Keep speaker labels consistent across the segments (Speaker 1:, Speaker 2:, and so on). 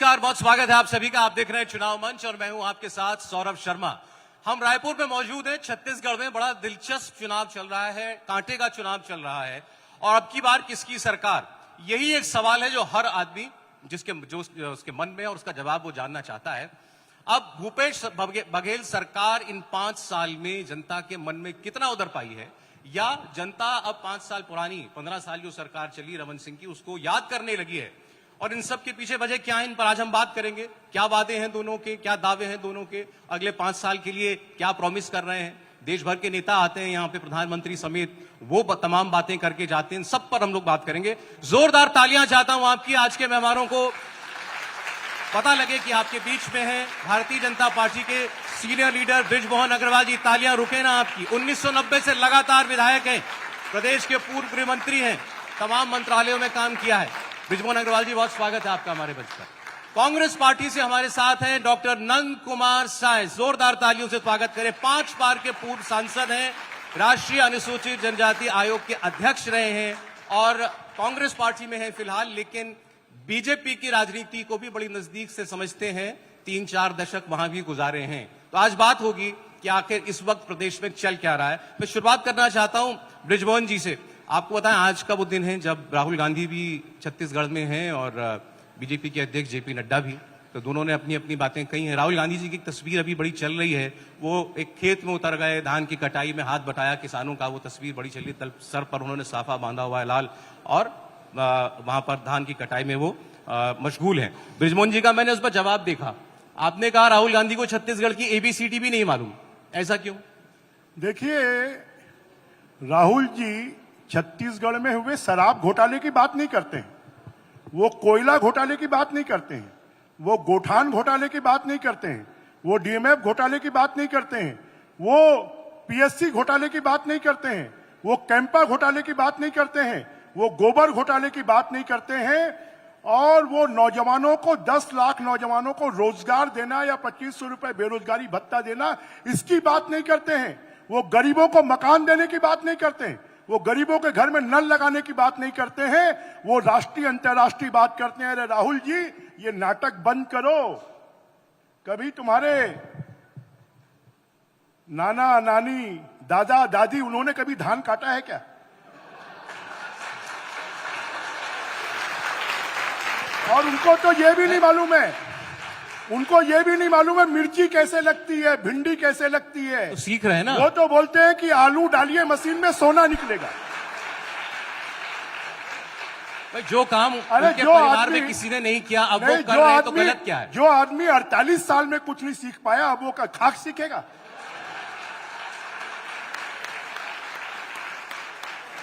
Speaker 1: नमस्कार, बहुत स्वागत है आप सभी का। आप देख रहे हैं चुनाव मंच और मैं हूं आपके साथ सौरभ शर्मा। हम रायपुर में मौजूद हैं। छत्तीसगढ़ में बड़ा दिलचस्प चुनाव चल रहा है, कांटे का चुनाव चल रहा है और अब की बार किसकी सरकार, यही एक सवाल है जो हर आदमी उसके मन में और उसका जवाब वो जानना चाहता है। अब भूपेश बघेल सरकार इन 5 साल में जनता के मन में कितना उतर पाई है, या जनता अब 5 साल पुरानी 15 साल जो सरकार चली रमन सिंह की उसको याद करने लगी है, और इन सब के पीछे वजह क्या है, इन पर आज हम बात करेंगे। क्या वादे हैं दोनों के, क्या दावे हैं दोनों के, अगले 5 साल के लिए क्या प्रॉमिस कर रहे हैं। देश भर के नेता आते हैं यहाँ पे, प्रधानमंत्री समेत, वो तमाम बातें करके जाते हैं। सब पर हम लोग बात करेंगे। जोरदार तालियां चाहता हूं आपकी। आज के मेहमानों को पता लगे कि आपके बीच में है भारतीय जनता पार्टी के सीनियर लीडर बृजमोहन अग्रवाल जी। तालियां रुके ना आपकी। 1990 से लगातार विधायक हैं, प्रदेश के पूर्व गृह मंत्री हैं, तमाम मंत्रालयों में काम किया है। बृजमोहन अग्रवाल जी, बहुत स्वागत है आपका हमारे मंच पर। कांग्रेस पार्टी से हमारे साथ हैं डॉक्टर नंद कुमार साय। जोरदार तालियों से स्वागत करें। 5 बार के पूर्व सांसद हैं, राष्ट्रीय अनुसूचित जनजाति आयोग के अध्यक्ष रहे हैं और कांग्रेस पार्टी में हैं फिलहाल, लेकिन बीजेपी की राजनीति को भी बड़ी नजदीक से समझते हैं। 3-4 दशक वहां भी गुजारे हैं। तो आज बात होगी कि आखिर इस वक्त प्रदेश में चल क्या रहा है। मैं शुरुआत करना चाहता हूं बृजमोहन जी से। आपको बताएं, आज का वो दिन है जब राहुल गांधी भी छत्तीसगढ़ में हैं और बीजेपी के अध्यक्ष जेपी नड्डा भी। तो दोनों ने अपनी अपनी बातें कही हैं। राहुल गांधी जी की तस्वीर अभी बड़ी चल रही है। वो एक खेत में उतर गए, धान की कटाई में हाथ बटाया किसानों का, वो तस्वीर बड़ी चल रही। सर पर उन्होंने साफा बांधा हुआ है लाल, और वहां पर धान की कटाई में वो मशगूल हैं। बृजमोहन जी का मैंने उस पर जवाब देखा। आपने कहा राहुल गांधी को छत्तीसगढ़ की ABCD भी नहीं मालूम। ऐसा क्यों?
Speaker 2: देखिए, राहुल जी छत्तीसगढ़ में हुए शराब घोटाले की बात नहीं करते हैं, वो कोयला घोटाले की बात नहीं करते हैं, वो गोठान घोटाले की बात नहीं करते हैं, वो DMF घोटाले की बात नहीं करते हैं, वो PSC घोटाले की बात नहीं करते हैं, वो कैंपा घोटाले की बात नहीं करते हैं, वो गोबर घोटाले की बात नहीं करते हैं, और वो नौजवानों को 10 लाख नौजवानों को रोजगार देना या 2500 रुपए बेरोजगारी भत्ता देना, इसकी बात नहीं करते हैं। वो गरीबों को मकान देने की बात नहीं करते हैं, वो गरीबों के घर में नल लगाने की बात नहीं करते हैं, वो राष्ट्रीय अंतर्राष्ट्रीय बात करते हैं। अरे राहुल जी, ये नाटक बंद करो। कभी तुम्हारे नाना नानी, दादा दादी, उन्होंने कभी धान काटा है क्या? और उनको तो ये भी नहीं मालूम है, उनको ये भी नहीं मालूम है मिर्ची कैसे लगती है, भिंडी कैसे लगती है।
Speaker 1: तो सीख रहे हैं ना।
Speaker 2: वो तो बोलते हैं कि आलू डालिए मशीन में सोना निकलेगा।
Speaker 1: भाई, जो काम उनके परिवार में किसी ने नहीं किया, अब वो कर रहे हैं, तो गलत क्या है?
Speaker 2: जो आदमी 48 साल में कुछ नहीं सीख पाया, अब वो खाक सीखेगा।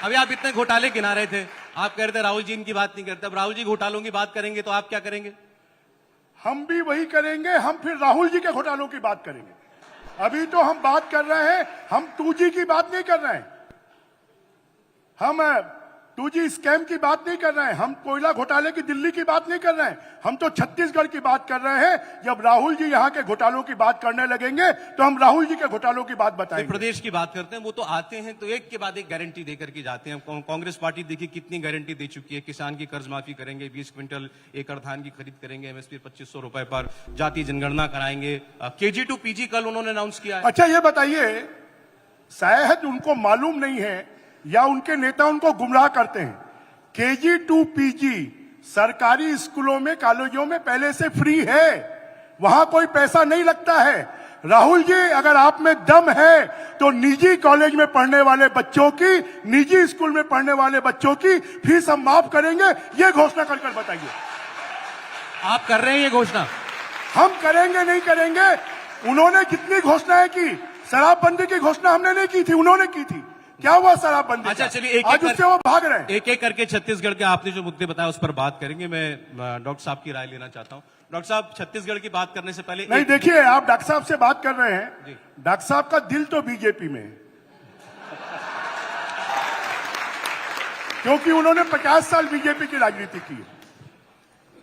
Speaker 1: अभी आप इतने घोटाले गिना रहे थे, आप कह रहे थे राहुल जी इनकी बात नहीं करते। अब राहुल जी घोटालों की बात करेंगे तो आप क्या करेंगे?
Speaker 2: हम भी वही करेंगे, हम फिर राहुल जी के घोटालों की बात करेंगे। अभी तो हम बात कर रहे हैं, हम 2G की बात नहीं कर रहे हैं, हम 2G स्कैम की बात नहीं कर रहे हैं, हम कोयला घोटाले की दिल्ली की बात नहीं कर रहे हैं, हम तो छत्तीसगढ़ की बात कर रहे हैं। जब राहुल जी यहाँ के घोटालों की बात करने लगेंगे तो हम राहुल जी के घोटालों की बात बताएंगे।
Speaker 1: प्रदेश की बात करते हैं, वो तो आते हैं तो एक के बाद एक गारंटी देकर के जाते हैं। कांग्रेस पार्टी देखिए कितनी गारंटी दे चुकी है। किसान की कर्ज माफी करेंगे, 20 क्विंटल एकड़ धान की खरीद करेंगे, MSP 2500 रुपए पर, जाति जनगणना कराएंगे, KG to PG कल उन्होंने अनाउंस किया है।
Speaker 2: अच्छा, ये बताइए, शायद उनको मालूम नहीं है या उनके नेता उनको गुमराह करते हैं, KG to PG सरकारी स्कूलों में, कॉलेजों में पहले से फ्री है, वहां कोई पैसा नहीं लगता है। राहुल जी, अगर आप में दम है तो निजी कॉलेज में पढ़ने वाले बच्चों की, निजी स्कूल में पढ़ने वाले बच्चों की फीस हम माफ करेंगे, ये घोषणा कर बताइए।
Speaker 1: आप कर रहे हैं ये घोषणा?
Speaker 2: हम करेंगे नहीं करेंगे। उन्होंने कितनी घोषणाएं की, शराबबंदी की घोषणा हमने नहीं की थी, उन्होंने की थी। क्या हुआ शराबबंदी?
Speaker 1: अच्छा, चलिए
Speaker 2: आज उससे वो भाग रहे हैं।
Speaker 1: एक एक करके छत्तीसगढ़ के आपने जो मुद्दे बताया उस पर बात करेंगे। मैं डॉक्टर साहब की राय लेना चाहता हूं। डॉक्टर साहब, छत्तीसगढ़ की बात करने से पहले
Speaker 2: नहीं, देखिए, आप डॉक्टर साहब से बात कर रहे हैं, डॉक्टर साहब का दिल तो बीजेपी में है, क्योंकि उन्होंने 50 साल बीजेपी की राजनीति की है,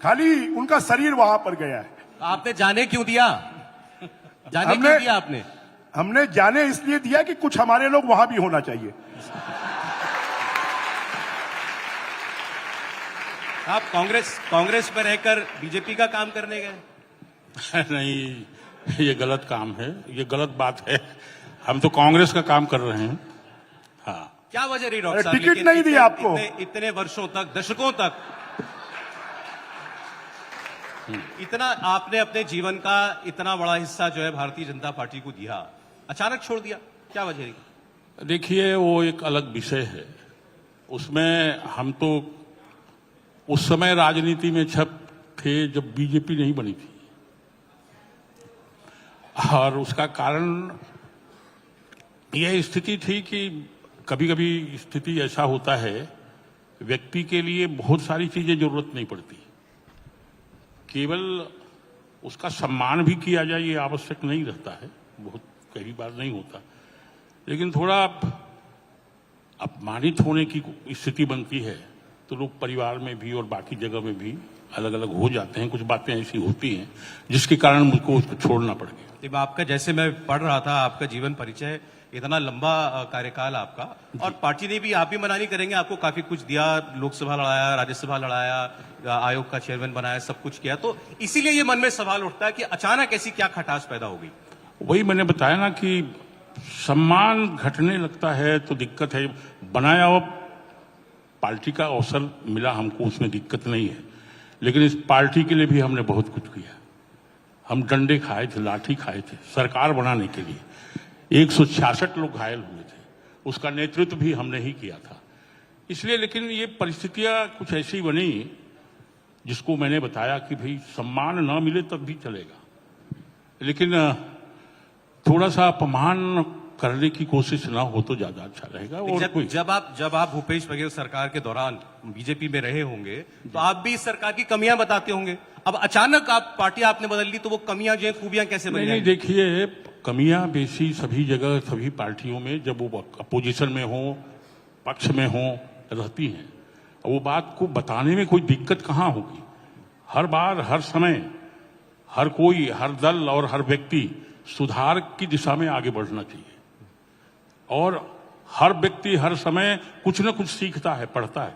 Speaker 2: खाली उनका शरीर वहां पर गया है।
Speaker 1: आपने जाने क्यों दिया? जाने क्यों दिया आपने?
Speaker 2: हमने जाने इसलिए दिया कि कुछ हमारे लोग वहां भी होना चाहिए।
Speaker 1: आप कांग्रेस में रहकर बीजेपी का काम करने गए?
Speaker 3: नहीं, ये गलत काम है, ये गलत बात है। हम तो कांग्रेस का काम कर रहे हैं। हाँ,
Speaker 1: क्या वजह रही डॉक्टर साहब?
Speaker 2: टिकट
Speaker 1: लेकिन
Speaker 2: नहीं दी आपको।
Speaker 1: इतने वर्षों तक, दशकों तक इतना आपने अपने जीवन का इतना बड़ा हिस्सा जो है भारतीय जनता पार्टी को दिया, अचानक छोड़ दिया, क्या वजह रही?
Speaker 3: देखिए, वो एक अलग विषय है। उसमें हम तो उस समय राजनीति में छप थे जब बीजेपी नहीं बनी थी, और उसका कारण यह स्थिति थी कि कभी कभी स्थिति ऐसा होता है, व्यक्ति के लिए बहुत सारी चीजें जरूरत नहीं पड़ती, केवल उसका सम्मान भी किया जाए ये आवश्यक नहीं रहता है, बहुत कई बार नहीं होता, लेकिन थोड़ा अपमानित होने की स्थिति बनती है तो लोग परिवार में भी और बाकी जगह में भी अलग अलग हो जाते हैं। कुछ बातें ऐसी होती हैं जिसके कारण मुझको उसको छोड़ना पड़ गया।
Speaker 1: जब आपका, जैसे मैं पढ़ रहा था आपका जीवन परिचय, इतना लंबा कार्यकाल आपका, और पार्टी ने भी, आप भी मना नहीं करेंगे, आपको काफी कुछ दिया, लोकसभा लड़ाया, राज्यसभा लड़ाया, आयोग का चेयरमैन बनाया, सब कुछ किया, तो इसीलिए ये मन में सवाल उठता है कि अचानक ऐसी क्या खटास पैदा हो गई?
Speaker 3: वही मैंने बताया ना कि सम्मान घटने लगता है तो दिक्कत है। बनाया हुआ पार्टी का अवसर मिला हमको, उसमें दिक्कत नहीं है, लेकिन इस पार्टी के लिए भी हमने बहुत कुछ किया। हम डंडे खाए थे, लाठी खाए थे सरकार बनाने के लिए। 166 लोग घायल हुए थे, उसका नेतृत्व भी हमने ही किया था। इसलिए, लेकिन ये परिस्थितियां कुछ ऐसी बनी जिसको मैंने बताया कि भाई सम्मान न मिले तब भी चलेगा, लेकिन थोड़ा सा अपमान करने की कोशिश ना हो तो ज्यादा अच्छा रहेगा। और
Speaker 1: जब आप भूपेश बघेल सरकार के दौरान बीजेपी में रहे होंगे तो आप भी इस सरकार की कमियां बताते होंगे। अब अचानक आप पार्टी आपने बदल ली तो वो कमियां जो हैं, खूबियां कैसे बन
Speaker 3: नहीं, देखिए, कमियां बेसी सभी जगह सभी पार्टियों में, जब वो अपोजिशन में हो, पक्ष में हो, रहती हैं। वो बात को बताने में कोई दिक्कत कहां होगी। हर बार, हर समय, हर कोई, हर दल और हर व्यक्ति सुधार की दिशा में आगे बढ़ना चाहिए, और हर व्यक्ति हर समय कुछ न कुछ सीखता है, पढ़ता है।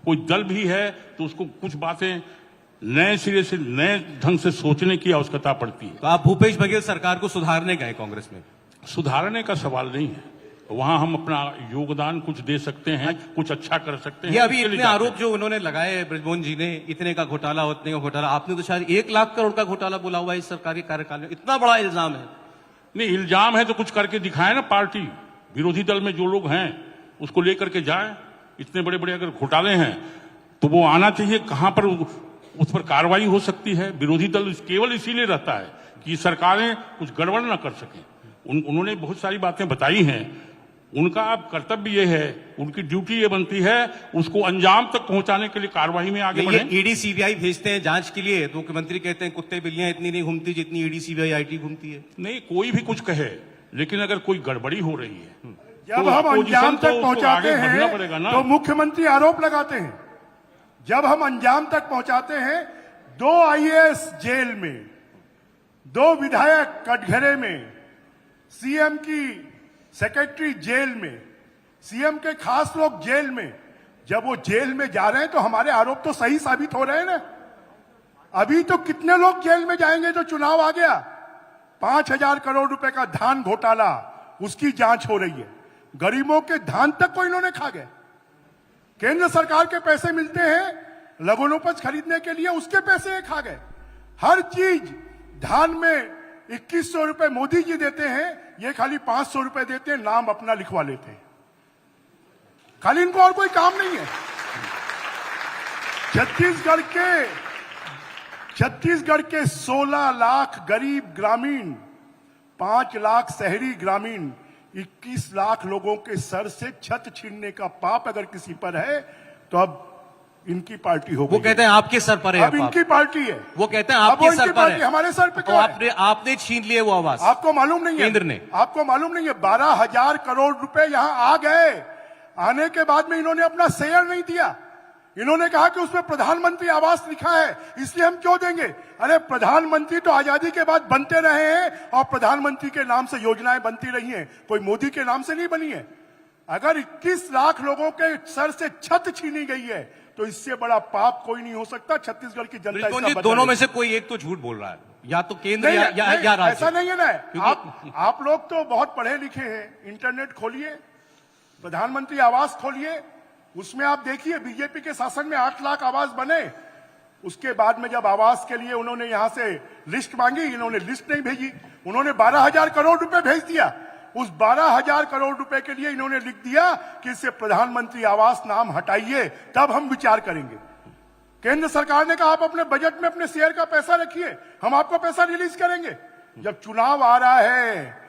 Speaker 3: कोई दल भी है तो उसको कुछ बातें नए सिरे से, नए ढंग से सोचने की आवश्यकता पड़ती है।
Speaker 1: तो आप भूपेश बघेल सरकार को सुधारने गए कांग्रेस में?
Speaker 3: सुधारने का सवाल नहीं है, वहां हम अपना योगदान कुछ दे सकते हैं, कुछ अच्छा कर सकते हैं।
Speaker 1: ये अभी इतने आरोप जो उन्होंने लगाए ब्रजमोहन जी ने, इतने का घोटाला, उतने का घोटाला, आपने तो शायद 1 लाख करोड़ का घोटाला बोला हुआ है इस सरकारी कार्यकाल में, इतना बड़ा इल्जाम है।
Speaker 3: नहीं, इल्जाम है तो कुछ करके दिखाए ना। पार्टी, विरोधी दल में जो लोग हैं उसको लेकर के जाए। इतने बड़े बड़े अगर घोटाले हैं तो वो आना चाहिए, कहां पर उस पर कार्रवाई हो सकती है। विरोधी दल केवल इसीलिए रहता है कि सरकारें कुछ गड़बड़ न कर सकें। उन्होंने बहुत सारी बातें बताई हैं, उनका अब कर्तव्य ये है, उनकी ड्यूटी ये बनती है उसको अंजाम तक पहुंचाने के लिए कार्रवाई में आगे बढ़े।
Speaker 1: ईडी सीबीआई भेजते हैं जांच के लिए, तो मुख्यमंत्री कहते हैं कुत्ते बिल्लियां इतनी नहीं घूमती जितनी ईडी सीबीआई आईटी घूमती है।
Speaker 3: नहीं, कोई भी कुछ कहे, लेकिन अगर कोई गड़बड़ी हो रही है
Speaker 2: जब हम अंजाम तक पहुंचाते हैं तो मुख्यमंत्री आरोप लगाते हैं। जब हम अंजाम तक पहुंचाते हैं, 2 आईएएस जेल में, 2 विधायक कटघरे में, सीएम की सेक्रेटरी जेल में, सीएम के खास लोग जेल में, जब वो जेल में जा रहे हैं तो हमारे आरोप तो सही साबित हो रहे हैं ना। अभी तो कितने लोग जेल में जाएंगे जो चुनाव आ गया। 5,000 करोड़ रुपए का धान घोटाला, उसकी जांच हो रही है। गरीबों के धान तक को इन्होंने खा गए। केंद्र सरकार के पैसे मिलते हैं लघुनोपज खरीदने के लिए, उसके पैसे ये खा गए। हर चीज धान में 2100 रुपए मोदी जी देते हैं, ये खाली 500 रुपए देते हैं, नाम अपना लिखवा लेते हैं। खाली इनको और कोई काम नहीं है। छत्तीसगढ़ के 16 लाख गरीब ग्रामीण, 5 लाख शहरी ग्रामीण, 21 लाख लोगों के सर से छत छीनने का पाप अगर किसी पर है तो अब इनकी पार्टी हो गई।
Speaker 1: वो कहते हैं आपके सर पर है,
Speaker 2: अब इनकी पार्टी है।
Speaker 1: वो कहते हैं आपके सर पर है।
Speaker 2: हमारे सर पे
Speaker 1: क्या है? आपने छीन लिए वो आवाज।
Speaker 2: आपको मालूम नहीं है?
Speaker 1: केंद्र ने।
Speaker 2: आपको मालूम नहीं है? 12,000 करोड़ रुपए यहां आ गए। आने के बाद में इन्होंने अपना शेयर नहीं दिया। इन्होंने कहा कि उसमें प्रधानमंत्री आवास लिखा है, इसलिए हम क्यों देंगे? अरे प्रधानमंत्री तो आजादी के बाद बनते रहे हैं और प्रधानमंत्री के नाम से योजनाएं बनती रही हैं, कोई मोदी के नाम से नहीं बनी है। अगर 21 लाख लोगों के सर से छत छीनी गई है तो इससे बड़ा पाप कोई नहीं हो सकता। छत्तीसगढ़ की जनता
Speaker 1: ब्रिजमोहन
Speaker 2: इसका
Speaker 1: जी,
Speaker 2: बदला
Speaker 1: दोनों में
Speaker 2: लेगी।
Speaker 1: से कोई एक तो झूठ बोल रहा है, या तो केंद्र
Speaker 2: नहीं,
Speaker 1: या
Speaker 2: नहीं,
Speaker 1: राज्य।
Speaker 2: ऐसा नहीं है ना।
Speaker 1: क्योंकि-
Speaker 2: आप लोग तो बहुत पढ़े लिखे हैं, इंटरनेट खोलिए, प्रधानमंत्री आवास खोलिए, उसमें आप देखिए बीजेपी के शासन में 8 लाख आवास बने। उसके बाद में जब आवास के लिए उन्होंने यहां से लिस्ट मांगी, इन्होंने लिस्ट नहीं भेजी, उन्होंने 12,000 करोड़ रुपए भेज दिया। उस 12,000 करोड़ रुपए के लिए इन्होंने लिख दिया कि इससे प्रधानमंत्री आवास नाम हटाइए, तब हम विचार करेंगे। केंद्र सरकार ने कहा आप अपने बजट में अपने शेयर का पैसा रखिए, हम आपको पैसा रिलीज करेंगे। जब चुनाव आ रहा है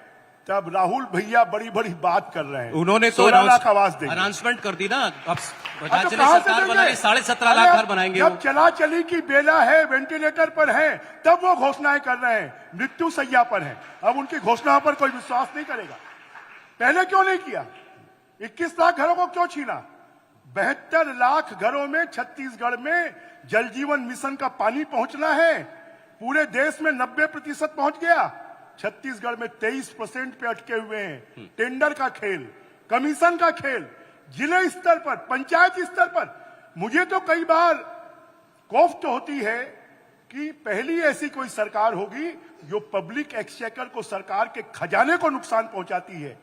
Speaker 2: तब राहुल भैया बड़ी बड़ी बात कर रहे हैं।
Speaker 1: उन्होंने तो
Speaker 2: 16 लाख आवास देंगे।
Speaker 1: अनाउंसमेंट कर दी ना, अब
Speaker 2: तो
Speaker 1: बता चले
Speaker 2: कहां से
Speaker 1: सरकार
Speaker 2: देंगे?
Speaker 1: बना रही, 17.5 लाख घर बनाएंगे वो।
Speaker 2: जब चला चली की बेला है, वेंटिलेटर पर है, तब वो घोषणाएं कर रहे हैं, मृत्यु सैया पर है। अब उनकी घोषणाओं पर कोई विश्वास नहीं करेगा। पहले क्यों नहीं किया? 21 लाख घरों को क्यों छीना? 72 लाख घरों में छत्तीसगढ़ में जल जीवन मिशन का पानी पहुंचना है। पूरे देश में 90% पहुंच गया, छत्तीसगढ़ में 23% पे अटके हुए हैं। टेंडर का खेल, कमीशन का खेल, जिले स्तर पर, पंचायत स्तर पर। मुझे तो कई बार कोफ्त होती है कि पहली ऐसी कोई सरकार होगी जो पब्लिक एक्सचेकर को, सरकार के खजाने को नुकसान पहुंचाती है।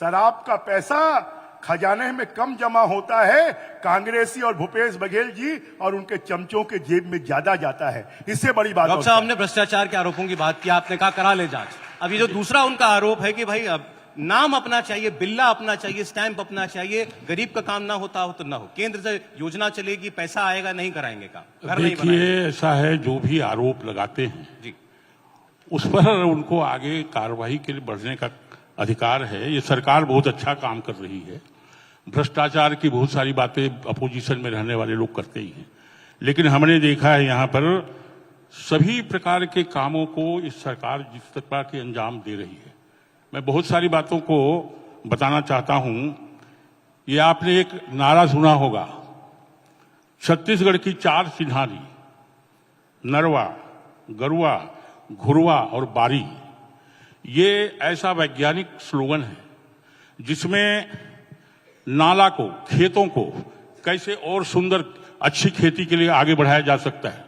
Speaker 2: शराब का पैसा खजाने में कम जमा होता है, कांग्रेसी और भूपेश बघेल जी और उनके चमचों के जेब में ज्यादा जाता है। इससे बड़ी बात
Speaker 1: डॉक्टर साहब, हमने भ्रष्टाचार के आरोपों की बात की, आपने कहा करा ले जांच। अभी जो दूसरा उनका आरोप है कि भाई अब नाम अपना चाहिए, बिल्ला अपना चाहिए, स्टैंप अपना चाहिए, गरीब का काम ना होता हो तो ना हो, केंद्र से योजना चलेगी, पैसा आएगा, नहीं कराएंगे काम, घर नहीं बनाएंगे।
Speaker 3: देखिए, ऐसा है, जो भी आरोप लगाते हैं
Speaker 1: जी,
Speaker 3: उस पर उनको आगे कार्रवाई के लिए बढ़ने का अधिकार है। ये सरकार बहुत अच्छा काम कर रही है। भ्रष्टाचार की बहुत सारी बातें अपोजिशन में रहने वाले लोग करते ही हैं, लेकिन हमने देखा है यहाँ पर सभी प्रकार के कामों को इस सरकार जिस प्रकार के अंजाम दे रही है। मैं बहुत सारी बातों को बताना चाहता हूं। ये आपने एक नारा सुना होगा, छत्तीसगढ़ की 4 चिन्हारी, नरवा, गरुआ, घुरवा और बारी। ये ऐसा वैज्ञानिक स्लोगन है जिसमें नाला को, खेतों को कैसे और सुंदर अच्छी खेती के लिए आगे बढ़ाया जा सकता है।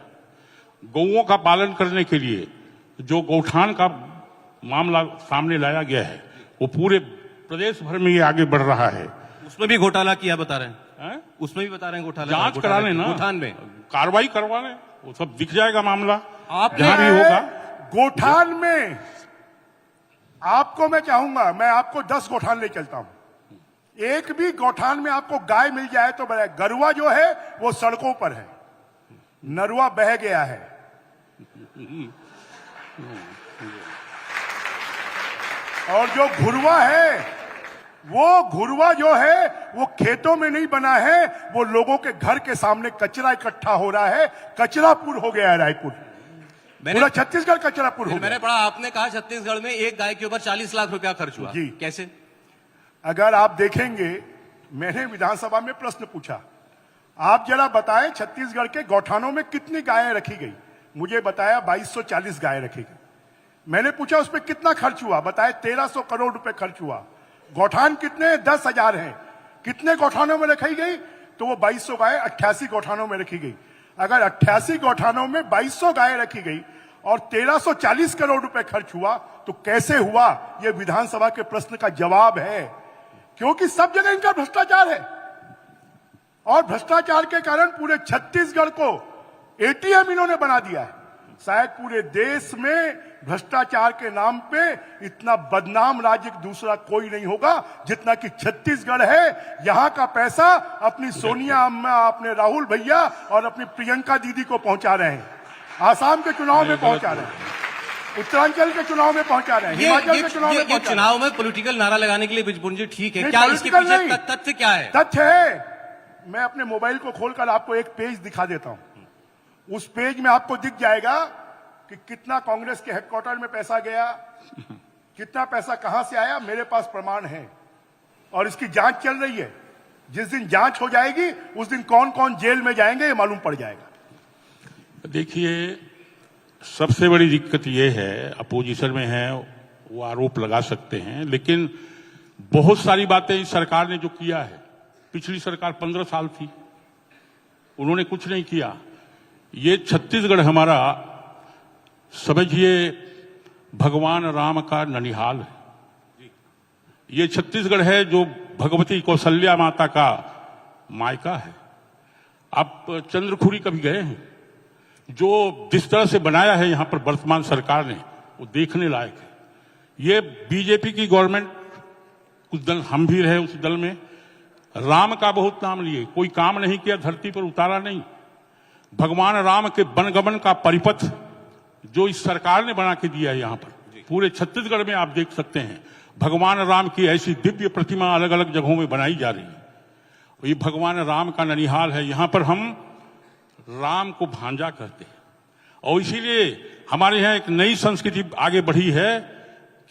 Speaker 3: गौओं का पालन करने के लिए जो गौठान का मामला सामने लाया गया है, वो पूरे प्रदेश भर में ये आगे बढ़ रहा है।
Speaker 1: उसमें भी घोटाला किया बता रहे हैं,
Speaker 3: हैं?
Speaker 1: उसमें भी बता रहे हैं घोटाला,
Speaker 3: जांच करा लेना,
Speaker 1: गौठान में
Speaker 3: कार्रवाई करवा लें, वो सब दिख जाएगा मामला।
Speaker 1: आपने-
Speaker 3: जहां भी होगा।
Speaker 2: गोठान में आपको मैं चाहूंगा, मैं आपको 10 गोठान ले चलता हूं, एक भी गोठान में आपको गाय मिल जाए तो बड़ा। गरुआ जो है वो सड़कों पर है, नरुआ बह गया है। और जो घुरवा है, वो घुरवा जो है वो खेतों में नहीं बना है, वो लोगों के घर के सामने कचरा इकट्ठा हो रहा है। कचरापुर हो गया है रायपुर, पूरा छत्तीसगढ़ कचरापुर हो गया।
Speaker 1: मैंने पढ़ा, आपने कहा छत्तीसगढ़ में एक गाय के ऊपर 40 लाख रुपया खर्च हुआ।
Speaker 2: जी।
Speaker 1: कैसे?
Speaker 2: अगर आप देखेंगे, मैंने विधानसभा में प्रश्न पूछा, आप जरा बताएं छत्तीसगढ़ के गौठानों में कितनी गायें रखी गई। मुझे बताया 2240 गायें रखी गई। मैंने पूछा उस पर कितना खर्च हुआ, बताया 1300 करोड़ रुपए खर्च हुआ। गौठान कितने? 10,000 हैं। कितने गौठानों में रखी गई? तो वो 2200 गायें 88 गौठानों में रखी गई। अगर 88 गौठानों में 2200 गायें रखी गई और 1340 करोड़ रुपए खर्च हुआ, तो कैसे हुआ? ये विधानसभा के प्रश्न का जवाब है। क्योंकि सब जगह इनका भ्रष्टाचार है, और भ्रष्टाचार के कारण पूरे छत्तीसगढ़ को एटीएम इन्होंने बना दिया है। शायद पूरे देश में भ्रष्टाचार के नाम पे इतना बदनाम राज्य दूसरा कोई नहीं होगा जितना कि छत्तीसगढ़ है। यहां का पैसा अपनी सोनिया अम्मा, अपने राहुल भैया और अपनी प्रियंका दीदी को पहुंचा रहे हैं। आसाम के चुनाव में पहुंचा रहे हैं, उत्तरांचल के चुनाव में पहुंचा रहे हैं, हिमाचल के चुनाव में
Speaker 1: ये
Speaker 2: पहुंचा रहे हैं।
Speaker 1: चुनाव में पॉलिटिकल नारा लगाने के लिए ब्रिजमोहन जी ठीक है,
Speaker 2: नहीं,
Speaker 1: क्या इसके
Speaker 2: political
Speaker 1: पीछे
Speaker 2: नहीं।
Speaker 1: तथ्य क्या है?
Speaker 2: तथ्य है, मैं अपने मोबाइल को खोलकर आपको एक पेज दिखा देता हूं। उस पेज में आपको दिख जाएगा कि कितना कांग्रेस के हेडक्वार्टर में पैसा गया, कितना पैसा कहां से आया। मेरे पास प्रमाण है और इसकी जांच चल रही है। जिस दिन जांच हो जाएगी उस दिन कौन कौन जेल में जाएंगे ये मालूम पड़ जाएगा।
Speaker 3: देखिए, सबसे बड़ी दिक्कत ये है, अपोजिशन में है वो आरोप लगा सकते हैं, लेकिन बहुत सारी बातें इस सरकार ने जो किया है, पिछली सरकार 15 साल थी, उन्होंने कुछ नहीं किया। ये छत्तीसगढ़ हमारा समझिए भगवान राम का ननिहाल है। ये छत्तीसगढ़ है जो भगवती कौशल्या माता का मायका है। आप चंद्रखुरी कभी गए हैं? जो जिस तरह से बनाया है यहां पर वर्तमान सरकार ने, वो देखने लायक है। ये बीजेपी की गवर्नमेंट, कुछ दल हम भी रहे उस दल में, राम का बहुत नाम लिए, कोई काम नहीं किया, धरती पर उतारा नहीं। भगवान राम के वनगमन का परिपथ जो इस सरकार ने बना के दिया है, यहां पर पूरे छत्तीसगढ़ में आप देख सकते हैं भगवान राम की ऐसी दिव्य प्रतिमा अलग अलग जगहों में बनाई जा रही है। ये भगवान राम का ननिहाल है। यहां पर हम राम को भांजा कहते हैं और इसीलिए हमारे यहाँ एक नई संस्कृति आगे बढ़ी है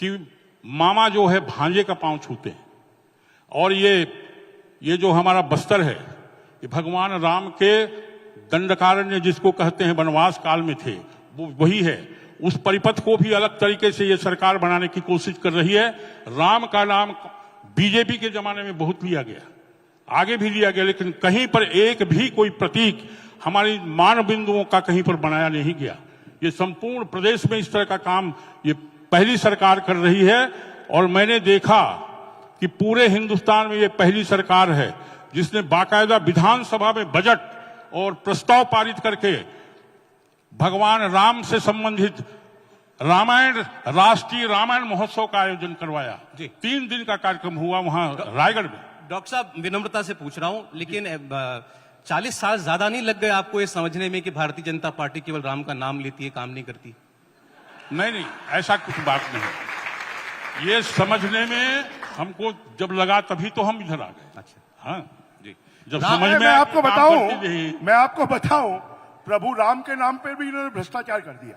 Speaker 3: कि मामा जो है भांजे का पांव छूते हैं। और ये जो हमारा बस्तर है, ये भगवान राम के दंडकारण्य जिसको कहते हैं वनवास काल में थे, वो वही है। उस परिपथ को भी अलग तरीके से ये सरकार बनाने की कोशिश कर रही है। राम का नाम बीजेपी के जमाने में बहुत लिया गया, आगे भी लिया गया, लेकिन कहीं पर एक भी कोई प्रतीक हमारी मान बिंदुओं का कहीं पर बनाया नहीं गया। ये संपूर्ण प्रदेश में इस तरह का काम ये पहली सरकार कर रही है। और मैंने देखा कि पूरे हिंदुस्तान में ये पहली सरकार है जिसने बाकायदा विधानसभा में बजट और प्रस्ताव पारित करके भगवान राम से संबंधित राष्ट्रीय रामायण महोत्सव का आयोजन करवाया। 3 दिन का कार्यक्रम हुआ वहां रायगढ़ में।
Speaker 1: डॉक्टर साहब, विनम्रता से पूछ रहा हूं, लेकिन 40 साल ज्यादा नहीं लग गए आपको ये समझने में कि भारतीय जनता पार्टी केवल राम का नाम लेती है, काम नहीं करती?
Speaker 3: नहीं, ऐसा कुछ बात नहीं। ये समझने में हमको जब लगा तभी तो हम इधर आ गए।
Speaker 1: अच्छा,
Speaker 3: हाँ जी। जब समझ में
Speaker 2: मैं आपको
Speaker 3: काम
Speaker 2: बताऊं, प्रभु राम के नाम पे भी इन्होंने भ्रष्टाचार कर दिया।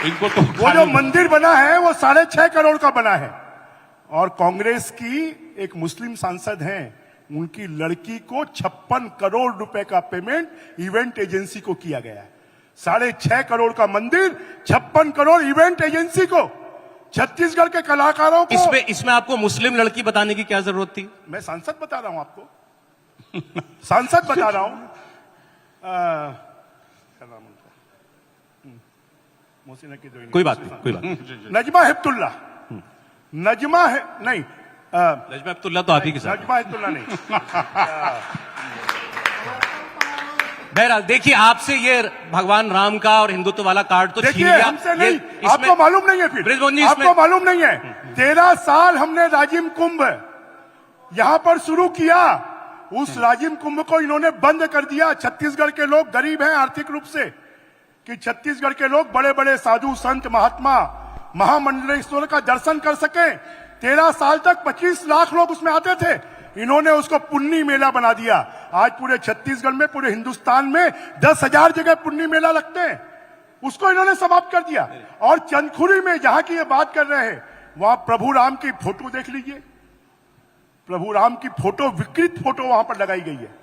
Speaker 3: इनको तो
Speaker 2: वो जो मंदिर बना है वो 6.5 करोड़ का बना है। और कांग्रेस की एक मुस्लिम सांसद हैं, उनकी लड़की को 56 करोड़ रुपए का पेमेंट इवेंट एजेंसी को किया गया है। 6.5 करोड़ का मंदिर, 56 करोड़ इवेंट एजेंसी को। छत्तीसगढ़ के कलाकारों को
Speaker 1: इसमें आपको मुस्लिम लड़की बताने की क्या जरूरत थी?
Speaker 2: मैं सांसद बता रहा हूं आपको, सांसद बता रहा हूं। क्या नाम उनका? मोहसिना की जो
Speaker 1: कोई बात नहीं।
Speaker 2: नजमा हिप्तुल्ला, नजमा है नहीं,
Speaker 1: नजमा हिप्तुल्ला तो आप ही के साथ।
Speaker 2: नजमा हिप्तुल्ला नहीं।
Speaker 1: बहरहाल देखिए, आपसे ये भगवान राम का और हिंदुत्व वाला कार्ड तो छीन लिया।
Speaker 2: हमसे नहीं, आपको मालूम नहीं है, फिर
Speaker 1: बृजमोहन जी
Speaker 2: आपको मालूम नहीं है। 13 साल हमने राजिम कुंभ यहां पर शुरू किया, उस राजिम कुंभ को इन्होंने बंद कर दिया। छत्तीसगढ़ के लोग गरीब हैं आर्थिक रूप से, कि छत्तीसगढ़ के लोग बड़े बड़े साधु संत महात्मा महामंडलेश्वर का दर्शन कर सके। 13 साल तक 25 लाख लोग उसमें आते थे, इन्होंने उसको पुन्नी मेला बना दिया। आज पूरे छत्तीसगढ़ में, पूरे हिंदुस्तान में 10,000 जगह पुन्नी मेला लगते हैं, उसको इन्होंने समाप्त कर दिया। और चंदखुरी में जहां की ये बात कर रहे हैं, वहां प्रभु राम की फोटो देख लीजिए, प्रभु राम की फोटो, विकृत फोटो वहां पर लगाई गई है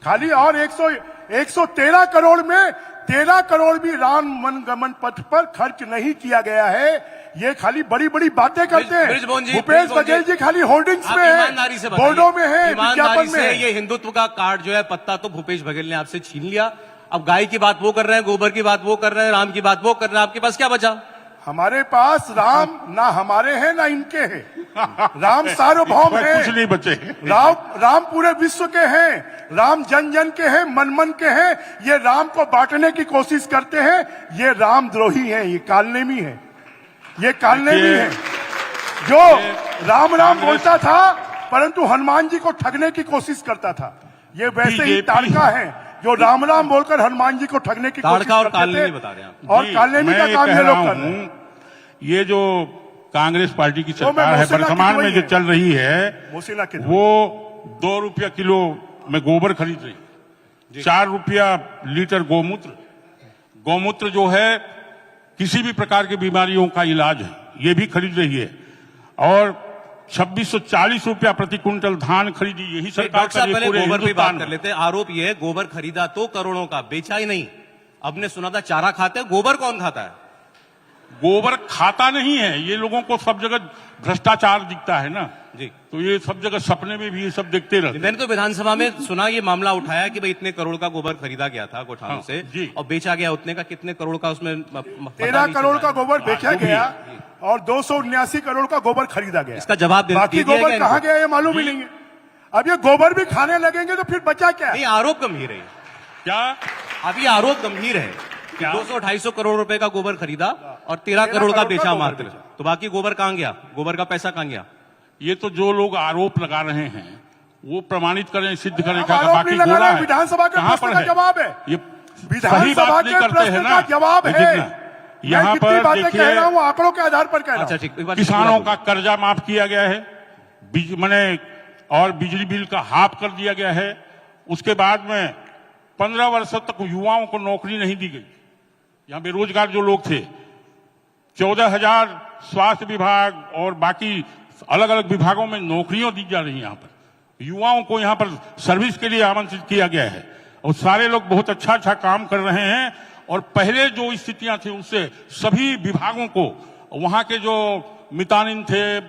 Speaker 2: खाली। और 113 करोड़ में 13 करोड़ भी राम मनगमन पथ पर खर्च नहीं किया गया है। ये खाली बड़ी बड़ी बातें करते हैं। भूपेश बघेल जी खाली होर्डिंग्स में है, बोर्डों में है, विज्ञापन में है।
Speaker 1: ये हिंदुत्व का कार्ड जो है, पत्ता तो भूपेश बघेल ने आपसे छीन लिया। अब गाय की बात वो कर रहे हैं, गोबर की बात वो कर रहे हैं, राम की बात वो कर रहे हैं। आपके पास क्या बचा?
Speaker 2: हमारे पास राम ना हमारे हैं ना इनके हैं। राम सार्वभौम है,
Speaker 3: कुछ नहीं बचे।
Speaker 2: राम पूरे विश्व के हैं, राम जन जन के हैं, मन मन के हैं। ये राम को बांटने की कोशिश करते हैं, ये राम द्रोही हैं, ये कालनेमी है, ये कालनेमी है जो राम राम बोलता था परंतु हनुमान जी को ठगने की कोशिश करता था। ये वैसे ही ताड़का है जो राम राम बोलकर हनुमान जी को ठगने की कोशिश
Speaker 1: और
Speaker 2: करते
Speaker 1: कालनेमी
Speaker 2: थे।
Speaker 1: बता रहे हैं आप।
Speaker 2: और कालनेमी का काम ये लोग कर रहे हैं।
Speaker 3: ये जो कांग्रेस पार्टी की सरकार है वर्तमान में जो चल रही है, वो 2 रुपया किलो में गोबर खरीद रही है, 4 रुपया लीटर गौमूत्र जो है किसी भी प्रकार की बीमारियों का इलाज है, ये भी खरीद रही है। और 2640 रुपया प्रति क्विंटल धान खरीदी, यही सरकार का पूरे
Speaker 1: गोबर पे बात कर लेते हैं। आरोप ये है गोबर खरीदा तो करोड़ों का, बेचा ही नहीं। अब ने सुना था चारा खाते हैं, गोबर कौन खाता है?
Speaker 3: गोबर खाता नहीं है। ये लोगों को सब जगह भ्रष्टाचार दिखता है ना,
Speaker 1: जी।
Speaker 3: तो ये सब जगह सपने में भी ये सब देखते रहते हैं।
Speaker 1: मैंने तो विधानसभा में सुना ये मामला उठाया कि भाई इतने करोड़ का गोबर खरीदा गया था गोठानों
Speaker 3: हाँ,
Speaker 1: से
Speaker 3: जी।
Speaker 1: और बेचा गया उतने का, कितने करोड़ का उसमें
Speaker 2: 13 करोड़ का गोबर बेचा
Speaker 3: जो भी
Speaker 2: गया
Speaker 3: है।
Speaker 2: और 279 करोड़ का गोबर खरीदा गया।
Speaker 1: इसका जवाब दे
Speaker 2: बाकी
Speaker 1: दिया
Speaker 2: गोबर
Speaker 1: गया
Speaker 2: कहाँ
Speaker 1: इनको?
Speaker 2: गया ये मालूम ही नहीं है। अब ये गोबर भी खाने लगेंगे तो फिर बचा क्या?
Speaker 1: नहीं, आरोप गंभीर है।
Speaker 3: क्या
Speaker 1: अभी आरोप गंभीर है कि
Speaker 3: क्या?
Speaker 1: 200-250 करोड़ रुपए का गोबर खरीदा और 13 करोड़ का बेचा
Speaker 2: गोबर
Speaker 1: मात्र।
Speaker 2: बेचा।
Speaker 1: तो बाकी गोबर कहाँ गया? गोबर का पैसा कहाँ गया?
Speaker 3: ये तो जो लोग आरोप लगा रहे हैं वो प्रमाणित करें, सिद्ध करें
Speaker 2: अब
Speaker 3: क्या
Speaker 2: आरोप
Speaker 3: बाकी
Speaker 2: नहीं लगा
Speaker 3: गोला
Speaker 2: रहे,
Speaker 3: है।
Speaker 2: विधानसभा के
Speaker 3: कहाँ
Speaker 2: प्रश्न
Speaker 3: पर
Speaker 2: का
Speaker 3: है?
Speaker 2: जवाब है।
Speaker 3: ये
Speaker 2: विधानसभा
Speaker 3: सही बात
Speaker 2: के
Speaker 3: नहीं करते
Speaker 2: प्रश्न
Speaker 3: हैं
Speaker 2: का
Speaker 3: ना।
Speaker 2: जवाब है।
Speaker 3: देखिए, यहाँ
Speaker 2: मैं कितनी
Speaker 3: पर
Speaker 2: बातें कह
Speaker 3: देखिए
Speaker 2: रहा हूँ, आंकड़ों के आधार पर कह रहा
Speaker 1: अच्छा
Speaker 2: हूँ।
Speaker 1: ठीक, एक बार
Speaker 3: किसानों का कर्जा माफ किया गया है, मैंने और बिजली बिल का हाफ कर दिया गया है। उसके बाद में 15 वर्षों तक युवाओं को नौकरी नहीं दी गई। यहाँ बेरोजगार जो लोग थे 14,000 स्वास्थ्य विभाग और बाकी अलग अलग विभागों में नौकरियां दी जा रही हैं। यहाँ पर युवाओं को यहाँ पर सर्विस के लिए आमंत्रित किया गया है और सारे लोग बहुत अच्छा अच्छा काम कर रहे हैं। और पहले जो स्थितियां थी उससे सभी विभागों को, वहां के जो मितानिन थे,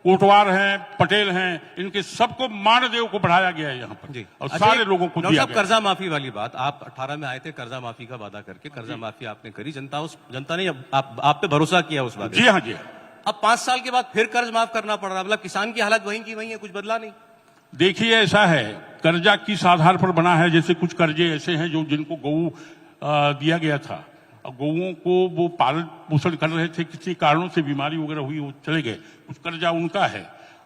Speaker 3: कोटवार हैं, पटेल हैं, इनके सबको मानदेय को बढ़ाया गया है यहाँ पर
Speaker 1: जी।
Speaker 3: और
Speaker 1: अच्छा,
Speaker 3: सारे लोगों को दिया गया।
Speaker 1: कर्जा माफी वाली बात, आप 18 में आए थे, कर्जा माफी का वादा करके कर्जा माफी आपने करी, जनता ने आप पे भरोसा किया उस वादे।
Speaker 3: जी हाँ जी।
Speaker 1: अब 5 साल के बाद फिर कर्ज माफ करना पड़ रहा है, मतलब किसान की हालत वहीं की वहीं है, कुछ बदला नहीं।
Speaker 3: देखिए ऐसा है, कर्जा किस आधार पर बना है। जैसे कुछ कर्जे ऐसे हैं जो जिनको गऊ दिया गया था, गऊओं को वो पालन पोषण कर रहे थे, किसी कारणों से बीमारी वगैरह हुई, वो चले गए, कुछ कर्जा उनका है।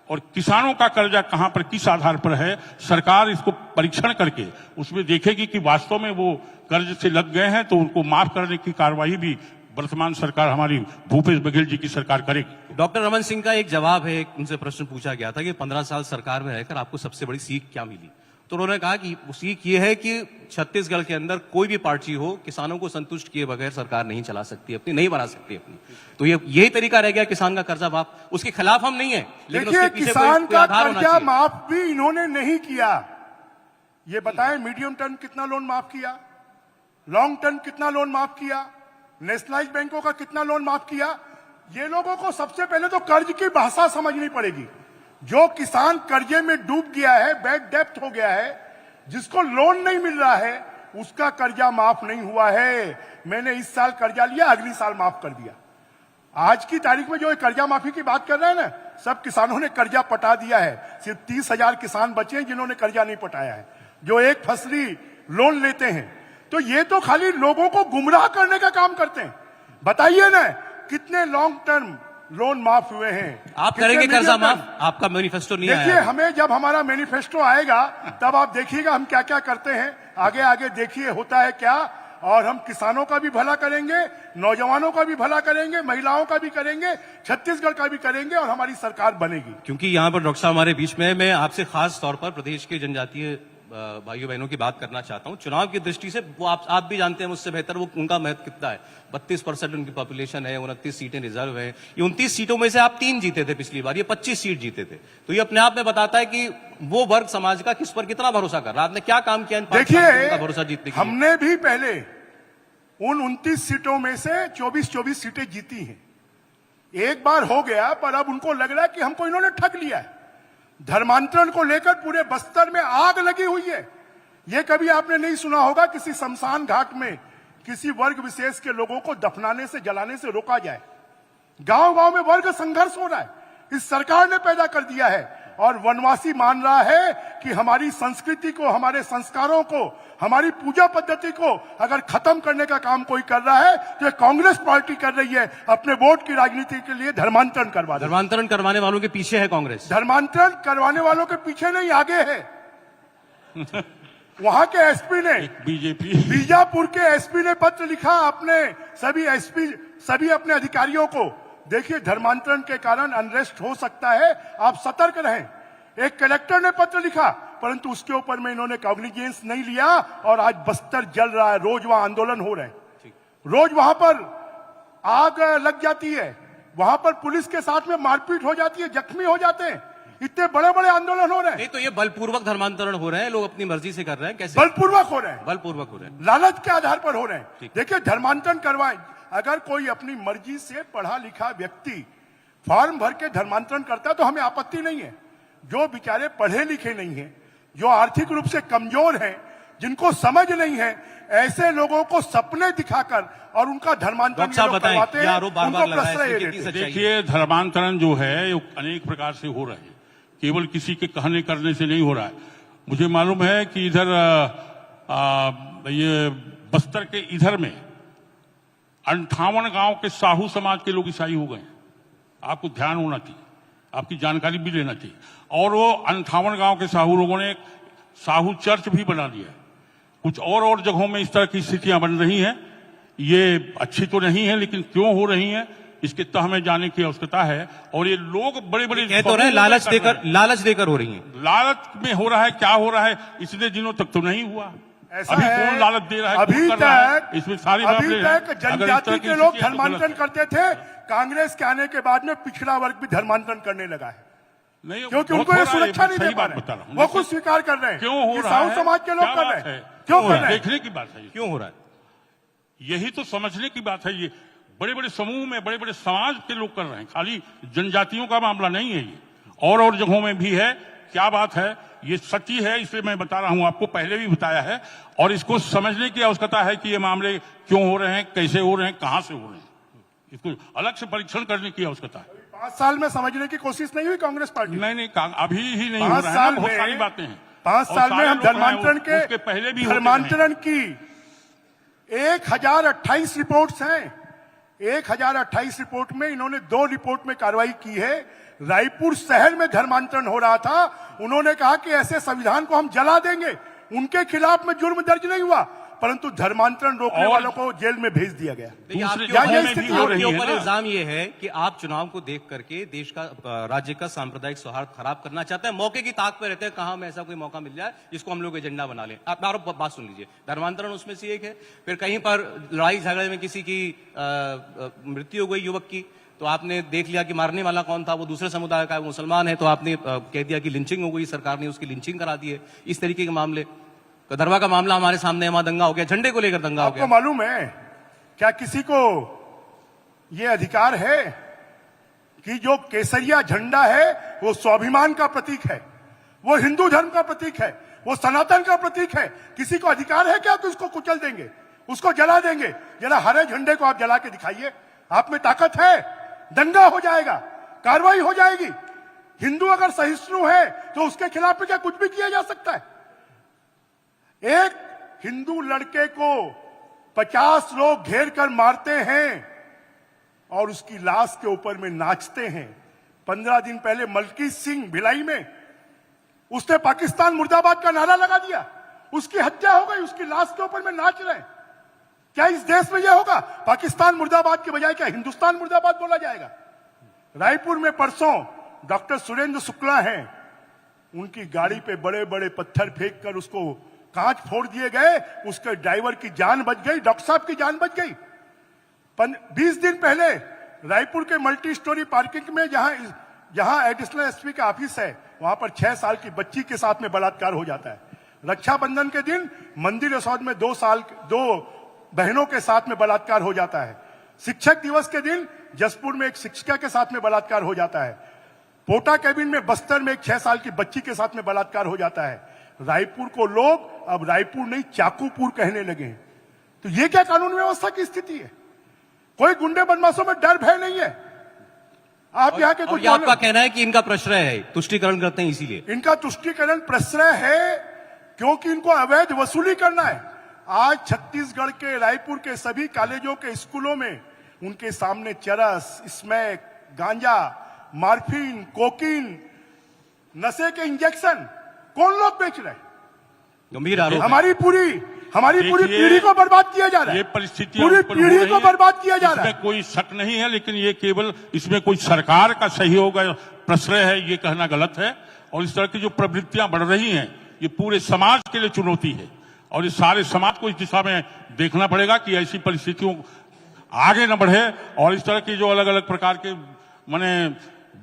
Speaker 3: और किसानों का कर्जा कहां पर, किस आधार पर है, सरकार इसको परीक्षण करके उसमें देखेगी कि वास्तव में वो कर्ज से लग गए हैं तो उनको माफ करने की कार्रवाई भी वर्तमान सरकार, हमारी भूपेश बघेल जी की सरकार करेगी।
Speaker 1: डॉक्टर रमन सिंह का एक जवाब है, उनसे प्रश्न पूछा गया था कि 15 साल सरकार में रहकर आपको सबसे बड़ी सीख क्या मिली, तो उन्होंने कहा कि सीख ये है कि छत्तीसगढ़ के अंदर कोई भी पार्टी हो, किसानों को संतुष्ट किए बगैर सरकार नहीं चला सकती, अपनी नहीं बना सकती अपनी। तो यही तरीका रह गया किसान का कर्जा माफ। उसके खिलाफ हम नहीं है, लेकिन
Speaker 2: देखिए,
Speaker 1: उसके पीछे
Speaker 2: किसान
Speaker 1: कोई
Speaker 2: का
Speaker 1: आधार होना
Speaker 2: कर्जा
Speaker 1: चाहिए।
Speaker 2: माफ भी इन्होंने नहीं किया। ये बताएं, मीडियम टर्म कितना लोन माफ किया, लॉन्ग टर्म कितना लोन माफ किया, नेशनलाइज बैंकों का कितना लोन माफ किया। ये लोगों को सबसे पहले तो कर्ज की भाषा समझनी पड़ेगी। जो किसान कर्जे में डूब गया है, बैड डेप्थ हो गया है, जिसको लोन नहीं मिल रहा है, उसका कर्जा माफ नहीं हुआ है। मैंने इस साल कर्जा लिया, अगली साल माफ कर दिया। आज की तारीख में जो कर्जा माफी की बात कर रहे हैं ना, सब किसानों ने कर्जा पटा दिया है। सिर्फ 30,000 किसान बचे हैं जिन्होंने कर्जा नहीं पटाया है, जो एक फसली लोन लेते हैं। तो ये तो खाली लोगों को गुमराह करने का काम करते हैं। बताइए ना, कितने लॉन्ग टर्म लोन माफ हुए हैं?
Speaker 1: आप करेंगे कर्जा माफ? आपका मैनिफेस्टो नहीं
Speaker 2: देखिए,
Speaker 1: आया।
Speaker 2: हमें जब हमारा मैनिफेस्टो आएगा तब आप देखिएगा हम क्या क्या करते हैं। आगे आगे देखिए होता है क्या। और हम किसानों का भी भला करेंगे, नौजवानों का भी भला करेंगे, महिलाओं का भी करेंगे, छत्तीसगढ़ का भी करेंगे और हमारी सरकार बनेगी।
Speaker 1: क्योंकि यहाँ पर डॉक्टर साहब हमारे बीच में है, मैं आपसे खास तौर पर प्रदेश के जनजातीय भाइयों बहनों की बात करना चाहता हूँ। चुनाव की दृष्टि से वो आप भी जानते हैं मुझसे बेहतर, वो उनका महत्व कितना है। 32% उनकी पॉपुलेशन है, 29 सीटें रिजर्व है। ये 29 सीटों में से आप 3 जीते थे पिछली बार, ये 25 सीट जीते थे। तो ये अपने आप में बताता है कि वो वर्ग समाज का किस पर कितना भरोसा कर रहा है। आपने क्या काम किया इन 5 साल में उनका भरोसा जीतने के लिए?
Speaker 2: हमने भी पहले उन 29 सीटों में से 24 सीटें जीती हैं। एक बार हो गया, पर अब उनको लग रहा है कि हमको इन्होंने ठग लिया है। धर्मांतरण को लेकर पूरे बस्तर में आग लगी हुई है। यह कभी आपने नहीं सुना होगा किसी शमशान घाट में किसी वर्ग विशेष के लोगों को दफनाने से, जलाने से रोका जाए। गांव गांव में वर्ग संघर्ष हो रहा है, इस सरकार ने पैदा कर दिया है। और वनवासी मान रहा है कि हमारी संस्कृति को, हमारे संस्कारों को, हमारी पूजा पद्धति को अगर खत्म करने का काम कोई कर रहा है तो ये कांग्रेस पार्टी कर रही है। अपने वोट की राजनीति के लिए धर्मांतरण करवा दे।
Speaker 1: धर्मांतरण करवाने वालों के पीछे है कांग्रेस।
Speaker 2: धर्मांतरण करवाने वालों के पीछे नहीं, आगे है। वहां के एसपी ने,
Speaker 3: बीजेपी,
Speaker 2: बीजापुर के एसपी ने पत्र लिखा अपने सभी अपने अधिकारियों को। देखिए, धर्मांतरण के कारण अनरेस्ट हो सकता है, आप सतर्क रहें। एक कलेक्टर ने पत्र लिखा, परंतु उसके ऊपर में इन्होंने कॉग्निजेंस नहीं लिया और आज बस्तर जल रहा है। रोज वहां आंदोलन हो रहे हैं, रोज वहां पर आग लग जाती है, वहां पर पुलिस के साथ में मारपीट हो जाती है, जख्मी हो जाते हैं। इतने बड़े बड़े आंदोलन हो रहे हैं।
Speaker 1: नहीं तो ये बलपूर्वक धर्मांतरण हो रहे हैं, लोग अपनी मर्जी से कर रहे हैं। कैसे
Speaker 2: बलपूर्वक हो रहे हैं?
Speaker 1: बलपूर्वक हो रहे हैं,
Speaker 2: लालच के आधार पर हो रहे हैं। देखिए, धर्मांतरण करवाएं, अगर कोई अपनी मर्जी से पढ़ा लिखा व्यक्ति फॉर्म भर के धर्मांतरण करता है तो हमें आपत्ति नहीं है। जो बेचारे पढ़े लिखे नहीं हैं, जो आर्थिक रूप से कमजोर हैं, जिनको समझ नहीं है, ऐसे लोगों को सपने दिखाकर और उनका धर्मांतरण
Speaker 1: डॉक्टर साहब बताएं,
Speaker 2: करवाते
Speaker 1: ये
Speaker 2: हैं,
Speaker 1: आरोप बार-बार
Speaker 2: उनको
Speaker 1: लगा है,
Speaker 2: प्रश्रय
Speaker 1: इसमें
Speaker 2: देते
Speaker 1: कितनी
Speaker 2: हैं।
Speaker 1: सच्चाई है?
Speaker 3: देखिए, धर्मांतरण जो है वो अनेक प्रकार से हो रहे हैं, केवल किसी के कहने करने से नहीं हो रहा है। मुझे मालूम है कि इधर ये बस्तर के इधर में 58 गांव के साहू समाज के लोग ईसाई हो गए। आपको ध्यान होना चाहिए, आपकी जानकारी भी लेना चाहिए। और वो 58 गांव के साहू लोगों ने साहू चर्च भी बना दिया। कुछ और जगहों में इस तरह की स्थितियां बन रही हैं। ये अच्छी तो नहीं है, लेकिन क्यों हो रही हैं इसके तह में जाने की आवश्यकता है। और ये लोग बड़े बड़े
Speaker 1: कह तो रहे हैं लालच देकर हो रही है।
Speaker 3: लालच में हो रहा है, क्या हो रहा है इतने दिनों तक तो नहीं हुआ।
Speaker 2: ऐसा
Speaker 3: अभी
Speaker 2: है,
Speaker 3: कौन लालच दे रहा है,
Speaker 2: अभी
Speaker 3: कौन कर रहा है?
Speaker 2: तक
Speaker 3: इसमें सारी
Speaker 2: अभी
Speaker 3: मामले हैं।
Speaker 2: तक
Speaker 3: अगर इस तरह
Speaker 2: जनजाति
Speaker 3: की
Speaker 2: के लोग
Speaker 3: स्थिति है तो गलत
Speaker 2: धर्मांतरण
Speaker 3: है।
Speaker 2: करते थे। कांग्रेस के आने के बाद में पिछड़ा वर्ग भी धर्मांतरण करने लगा है,
Speaker 3: नहीं,
Speaker 2: क्योंकि
Speaker 3: बहुत
Speaker 2: उनको
Speaker 3: हो
Speaker 2: ये
Speaker 3: रहा है,
Speaker 2: सुरक्षा नहीं
Speaker 3: सही
Speaker 2: दे पा
Speaker 3: बात बता रहा
Speaker 2: रहे।
Speaker 3: हूं।
Speaker 2: वो खुद स्वीकार कर रहे हैं
Speaker 3: क्यों हो
Speaker 2: कि
Speaker 3: रहा
Speaker 2: साहू
Speaker 3: है?
Speaker 2: समाज के लोग
Speaker 3: क्या
Speaker 2: कर
Speaker 3: बात
Speaker 2: रहे
Speaker 3: है?
Speaker 2: हैं। क्यों कर रहे हैं?
Speaker 3: देखने की बात है,
Speaker 1: क्यों हो रहा है?
Speaker 3: यही तो समझने की बात है। ये बड़े बड़े समूह में बड़े बड़े समाज के लोग कर रहे हैं, खाली जनजातियों का मामला नहीं है ये, और जगहों में भी है। क्या बात है, ये सच्ची है, इसलिए मैं बता रहा हूं, आपको पहले भी बताया है। और इसको समझने की आवश्यकता है कि ये मामले क्यों हो रहे हैं, कैसे हो रहे हैं, कहां से हो रहे हैं। इसको अलग से परीक्षण करने की आवश्यकता है।
Speaker 2: 5 साल में समझने की कोशिश नहीं हुई कांग्रेस पार्टी।
Speaker 3: नहीं, अभी ही नहीं हो
Speaker 2: 5
Speaker 3: रहा है,
Speaker 2: साल
Speaker 3: बहुत
Speaker 2: में
Speaker 3: सारी बातें हैं।
Speaker 2: 5
Speaker 3: और
Speaker 2: साल में
Speaker 3: सारे
Speaker 2: हम
Speaker 3: लोग हैं,
Speaker 2: धर्मांतरण
Speaker 3: उसके पहले भी होते
Speaker 2: धर्मांतरण की 1028 रिपोर्ट्स हैं। 1028 रिपोर्ट में इन्होंने 2 रिपोर्ट में कार्रवाई की है। रायपुर शहर में धर्मांतरण हो रहा था, उन्होंने कहा कि ऐसे संविधान को हम जला देंगे। उनके खिलाफ में जुर्म दर्ज नहीं हुआ, परंतु धर्मांतरण रोकने वालों को जेल में भेज दिया गया।
Speaker 1: देखिए, आपके
Speaker 3: दूसरे
Speaker 1: ऊपर-
Speaker 3: जगहों में भी हो रही
Speaker 1: आपके
Speaker 3: है
Speaker 1: ऊपर
Speaker 3: ना।
Speaker 1: इल्जाम ये है कि आप चुनाव को देख करके देश का राज्य का सांप्रदायिक सौहार्द खराब करना चाहते हैं। मौके की ताक पे रहते हैं, कहां में ऐसा कोई मौका मिल जाए जिसको हम लोग एजेंडा बना लें। आप आरोप बात सुन लीजिए, धर्मांतरण उसमें से एक है। फिर कहीं पर लड़ाई झगड़े में किसी की मृत्यु हो गई युवक की, तो आपने देख लिया कि मारने वाला कौन था, वो दूसरे समुदाय का है, वो मुसलमान है, तो आपने कह दिया कि लिंचिंग हो गई, सरकार ने उसकी लिंचिंग करा दी है। इस तरीके के मामले, कदरवा का मामला हमारे सामने, वहां दंगा हो गया, झंडे को लेकर दंगा हो
Speaker 2: आपको
Speaker 1: गया।
Speaker 2: मालूम है क्या किसी को यह अधिकार है कि जो केसरिया झंडा है वो स्वाभिमान का प्रतीक है, वो हिंदू धर्म का प्रतीक है, वो सनातन का प्रतीक है? किसी को अधिकार है क्या कि उसको कुचल देंगे, उसको जला देंगे? जरा हरे झंडे को आप जला के दिखाइए, आप में ताकत है। दंगा हो जाएगा, कार्रवाई हो जाएगी। हिंदू अगर सहिष्णु है तो उसके खिलाफ में क्या कुछ भी किया जा सकता है? एक हिंदू लड़के को 50 लोग घेर कर मारते हैं और उसकी लाश के ऊपर में नाचते हैं। 15 दिन पहले मलकीत सिंह भिलाई में उसने पाकिस्तान मुर्दाबाद का नारा लगा दिया, उसकी हत्या हो गई, उसकी लाश के ऊपर में नाच रहे हैं। क्या इस देश में यह होगा? पाकिस्तान मुर्दाबाद के बजाय क्या हिंदुस्तान मुर्दाबाद बोला जाएगा? रायपुर में परसों डॉक्टर सुरेंद्र शुक्ला हैं, उनकी गाड़ी पे बड़े बड़े पत्थर फेंक कर उसको कांच फोड़ दिए गए, उसके ड्राइवर की जान बच गई, डॉक्टर साहब की जान बच गई। 20 दिन पहले रायपुर के मल्टी स्टोरी पार्किंग में जहां एडिशनल एसपी का ऑफिस है, वहां पर 6 साल की बच्ची के साथ में बलात्कार हो जाता है। रक्षाबंधन के दिन मंदिर रिसोर्ट में 2 बहनों के साथ में बलात्कार हो जाता है। शिक्षक दिवस के दिन जसपुर में एक शिक्षिका के साथ में बलात्कार हो जाता है। पोटा कैबिन में बस्तर में एक 6 साल की बच्ची के साथ में बलात्कार हो जाता है। रायपुर को लोग अब रायपुर नहीं चाकूपुर कहने लगे हैं। तो ये क्या कानून व्यवस्था की स्थिति है? कोई गुंडे बदमाशों में डर भय नहीं है। आप यहाँ के कुछ
Speaker 1: आपका कहना है कि इनका प्रश्रय है, तुष्टिकरण करते हैं इसीलिए?
Speaker 2: इनका तुष्टिकरण प्रश्रय है क्योंकि इनको अवैध वसूली करना है। आज छत्तीसगढ़ के रायपुर के सभी कॉलेजों के स्कूलों में उनके सामने चरस, स्मैक, गांजा, मार्फिन, कोकीन, नशे के इंजेक्शन कौन लोग बेच रहे हैं?
Speaker 1: गंभीर आरोप है।
Speaker 2: हमारी पूरी पीढ़ी को बर्बाद किया जा रहा है।
Speaker 3: ये परिस्थितियां
Speaker 2: पूरी
Speaker 3: उत्पन्न हो
Speaker 2: पीढ़ी
Speaker 3: रही
Speaker 2: को
Speaker 3: हैं।
Speaker 2: बर्बाद किया जा रहा है।
Speaker 3: इसमें कोई शक नहीं है, लेकिन ये केवल इसमें कोई सरकार का सहयोग है, प्रश्रय है, ये कहना गलत है। और इस तरह की जो प्रवृत्तियां बढ़ रही हैं, ये पूरे समाज के लिए चुनौती है और इस सारे समाज को इस दिशा में देखना पड़ेगा कि ऐसी परिस्थितियों आगे न बढ़े। और इस तरह की जो अलग अलग प्रकार के माने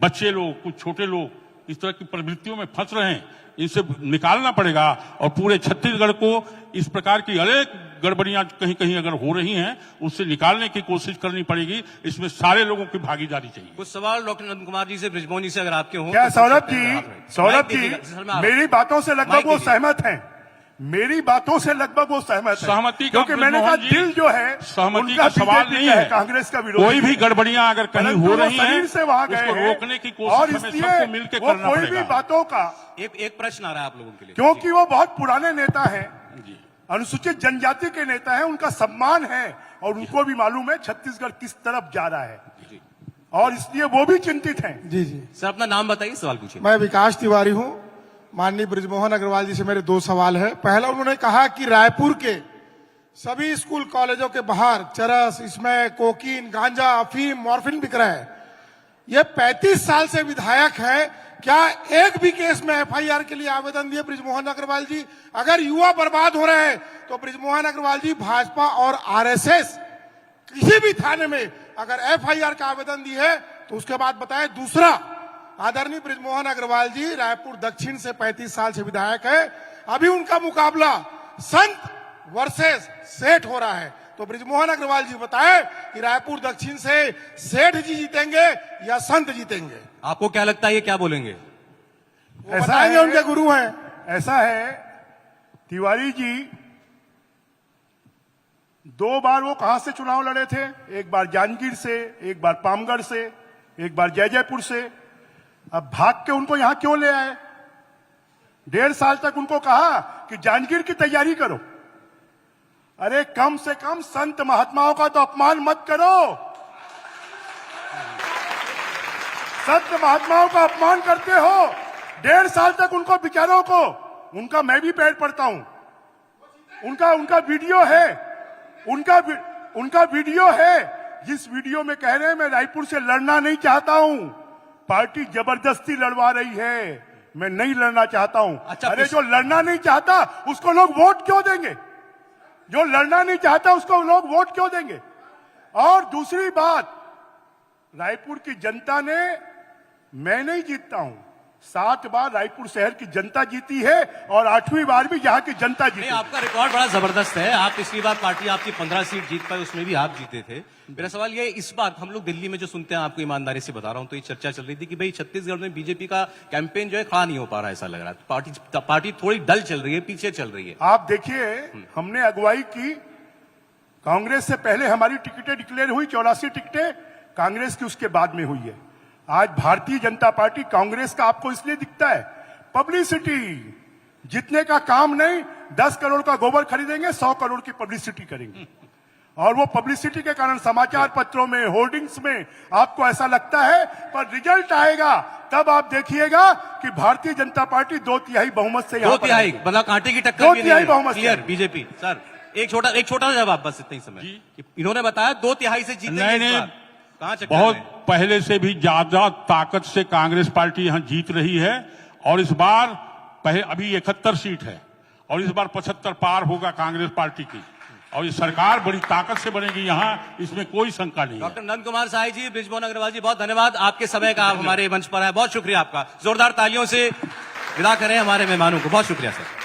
Speaker 3: बच्चे लोग, कुछ छोटे लोग इस तरह की प्रवृत्तियों में फंस रहे हैं, इनसे निकालना पड़ेगा और पूरे छत्तीसगढ़ को इस प्रकार की अनेक गड़बड़ियां कहीं कहीं अगर हो रही हैं उससे निकालने की कोशिश करनी पड़ेगी। इसमें सारे लोगों की भागीदारी चाहिए।
Speaker 1: कुछ सवाल डॉक्टर नंद कुमार जी से, बृजमोहन जी से अगर आपके हों।
Speaker 2: क्या
Speaker 1: तो पूछ
Speaker 2: सौरभ
Speaker 1: सकते हैं आप।
Speaker 2: जी, सौरभ
Speaker 1: माइक
Speaker 2: जी
Speaker 1: दीजिएगा, सर, मैं आ रहा हूं।
Speaker 2: मेरी बातों से लगभग
Speaker 1: माइक
Speaker 2: वो
Speaker 1: दीजिए।
Speaker 2: सहमत हैं। मेरी बातों से लगभग वो सहमत है,
Speaker 3: सहमति का
Speaker 2: क्योंकि मैंने कहा
Speaker 3: ब्रजमोहन जी,
Speaker 2: दिल जो है
Speaker 3: सहमति
Speaker 2: उनका
Speaker 3: का सवाल
Speaker 2: बीजेपी
Speaker 3: नहीं
Speaker 2: का
Speaker 3: है।
Speaker 2: कांग्रेस का विरोध
Speaker 3: कोई भी गड़बड़ियां अगर कहीं
Speaker 2: परंतु
Speaker 3: हो
Speaker 2: वो
Speaker 3: रही हैं
Speaker 2: शरीर से वहां गए
Speaker 3: उसको
Speaker 2: हैं
Speaker 3: रोकने की
Speaker 2: और
Speaker 3: कोशिश हमें
Speaker 2: इसलिए
Speaker 3: सबको मिलकर
Speaker 2: वो
Speaker 3: करना
Speaker 2: कोई भी
Speaker 3: पड़ेगा।
Speaker 2: बातों का,
Speaker 1: एक प्रश्न आ रहा है आप लोगों के लिए।
Speaker 2: क्योंकि वो बहुत पुराने नेता हैं,
Speaker 3: जी।
Speaker 2: अनुसूचित जनजाति के नेता हैं, उनका सम्मान है और उनको भी मालूम है छत्तीसगढ़ किस तरफ जा रहा है
Speaker 1: जी।
Speaker 2: और इसलिए वो भी चिंतित हैं।
Speaker 4: जी जी,
Speaker 1: सर अपना नाम बताइए, सवाल पूछिए।
Speaker 4: मैं विकास तिवारी हूं। माननीय बृजमोहन अग्रवाल जी से मेरे दो सवाल है। पहला, उन्होंने कहा कि रायपुर के सभी स्कूल कॉलेजों के बाहर चरस, इसमें कोकीन, गांजा, अफीम, मॉर्फिन बिक रहा है। ये 35 साल से विधायक है, क्या एक भी केस में एफआईआर के लिए आवेदन दिए बृजमोहन अग्रवाल जी? अगर युवा बर्बाद हो रहे हैं तो बृजमोहन अग्रवाल जी भाजपा और आरएसएस किसी भी थाने में अगर एफआईआर का आवेदन दी है तो उसके बाद बताएं। दूसरा, आदरणीय बृजमोहन अग्रवाल जी रायपुर दक्षिण से 35 साल से विधायक है, अभी उनका मुकाबला संत वर्सेस सेठ हो रहा है, तो बृजमोहन अग्रवाल जी बताएं कि रायपुर दक्षिण से सेठ जी जीतेंगे या संत जीतेंगे?
Speaker 1: आपको क्या लगता है ये क्या बोलेंगे?
Speaker 4: वो बताएंगे, उनके गुरु हैं।
Speaker 2: ऐसा है तिवारी जी, 2 बार वो कहां से चुनाव लड़े थे? एक बार जांजगीर से, एक बार पामगढ़ से, एक बार जयजयपुर से। अब भाग के उनको यहां क्यों ले आए? 1.5 साल तक उनको कहा कि जांजगीर की तैयारी करो। अरे कम से कम संत महात्माओं का तो अपमान मत करो। संत महात्माओं का अपमान करते हो। 1.5 साल तक उनको बेचारों को, उनका मैं भी पैर पड़ता हूं, उनका वीडियो है, उनका वीडियो है जिस वीडियो में कह रहे हैं मैं रायपुर से लड़ना नहीं चाहता हूं, पार्टी जबरदस्ती लड़वा रही है, मैं नहीं लड़ना चाहता हूं।
Speaker 1: अच्छा,
Speaker 2: अरे जो लड़ना नहीं चाहता उसको लोग वोट क्यों देंगे? जो लड़ना नहीं चाहता उसको लोग वोट क्यों देंगे? और दूसरी बात, रायपुर की जनता ने, मैं नहीं जीतता हूं, 7 बार रायपुर शहर की जनता जीती है और 8वीं बार भी यहां की जनता जीती।
Speaker 1: नहीं, आपका रिकॉर्ड बड़ा जबरदस्त है। आप पिछली बार पार्टी आपकी 15 सीट जीत पाई, उसमें भी आप जीते थे। मेरा सवाल ये, इस बार हम लोग दिल्ली में जो सुनते हैं, आपको ईमानदारी से बता रहा हूं, तो ये चर्चा चल रही थी कि भाई छत्तीसगढ़ में बीजेपी का कैंपेन जो है खड़ा नहीं हो पा रहा है, ऐसा लग रहा है। पार्टी थोड़ी डल चल रही है, पीछे चल रही है।
Speaker 2: आप देखिए, हमने अगुवाई की, कांग्रेस से पहले हमारी टिकटें डिक्लेयर हुई, 84 टिकटें, कांग्रेस की उसके बाद में हुई है। आज भारतीय जनता पार्टी कांग्रेस का आपको इसलिए दिखता है पब्लिसिटी, जितने का काम नहीं, 10 करोड़ का गोबर खरीदेंगे, 100 करोड़ की पब्लिसिटी करेंगे। और वो पब्लिसिटी के कारण समाचार पत्रों में, होर्डिंग्स में आपको ऐसा लगता है, पर रिजल्ट आएगा तब आप देखिएगा कि भारतीय जनता पार्टी 2/3 बहुमत से
Speaker 1: 2/3 मतलब कांटे की टक्कर भी
Speaker 2: 2/3
Speaker 1: नहीं
Speaker 2: बहुमत से।
Speaker 1: Clear BJP. सर एक छोटा सा जवाब, बस इतना ही समय। कि इन्होंने बताया 2/3 से जीतेंगे इस बार। कहां चक्कर
Speaker 3: बहुत
Speaker 1: में?
Speaker 3: पहले से भी ज्यादा ताकत से कांग्रेस पार्टी यहां जीत रही है और इस बार अभी 71 सीट है और इस बार 75 पार होगा कांग्रेस पार्टी की और ये सरकार बड़ी ताकत से बनेगी यहां, इसमें कोई शंका नहीं है।
Speaker 1: डॉक्टर नंद कुमार साई जी, बृजमोहन अग्रवाल जी, बहुत धन्यवाद आपके समय का, आप हमारे मंच पर आए, बहुत शुक्रिया आपका। जोरदार तालियों से विदा करें हमारे मेहमानों को। बहुत शुक्रिया सर।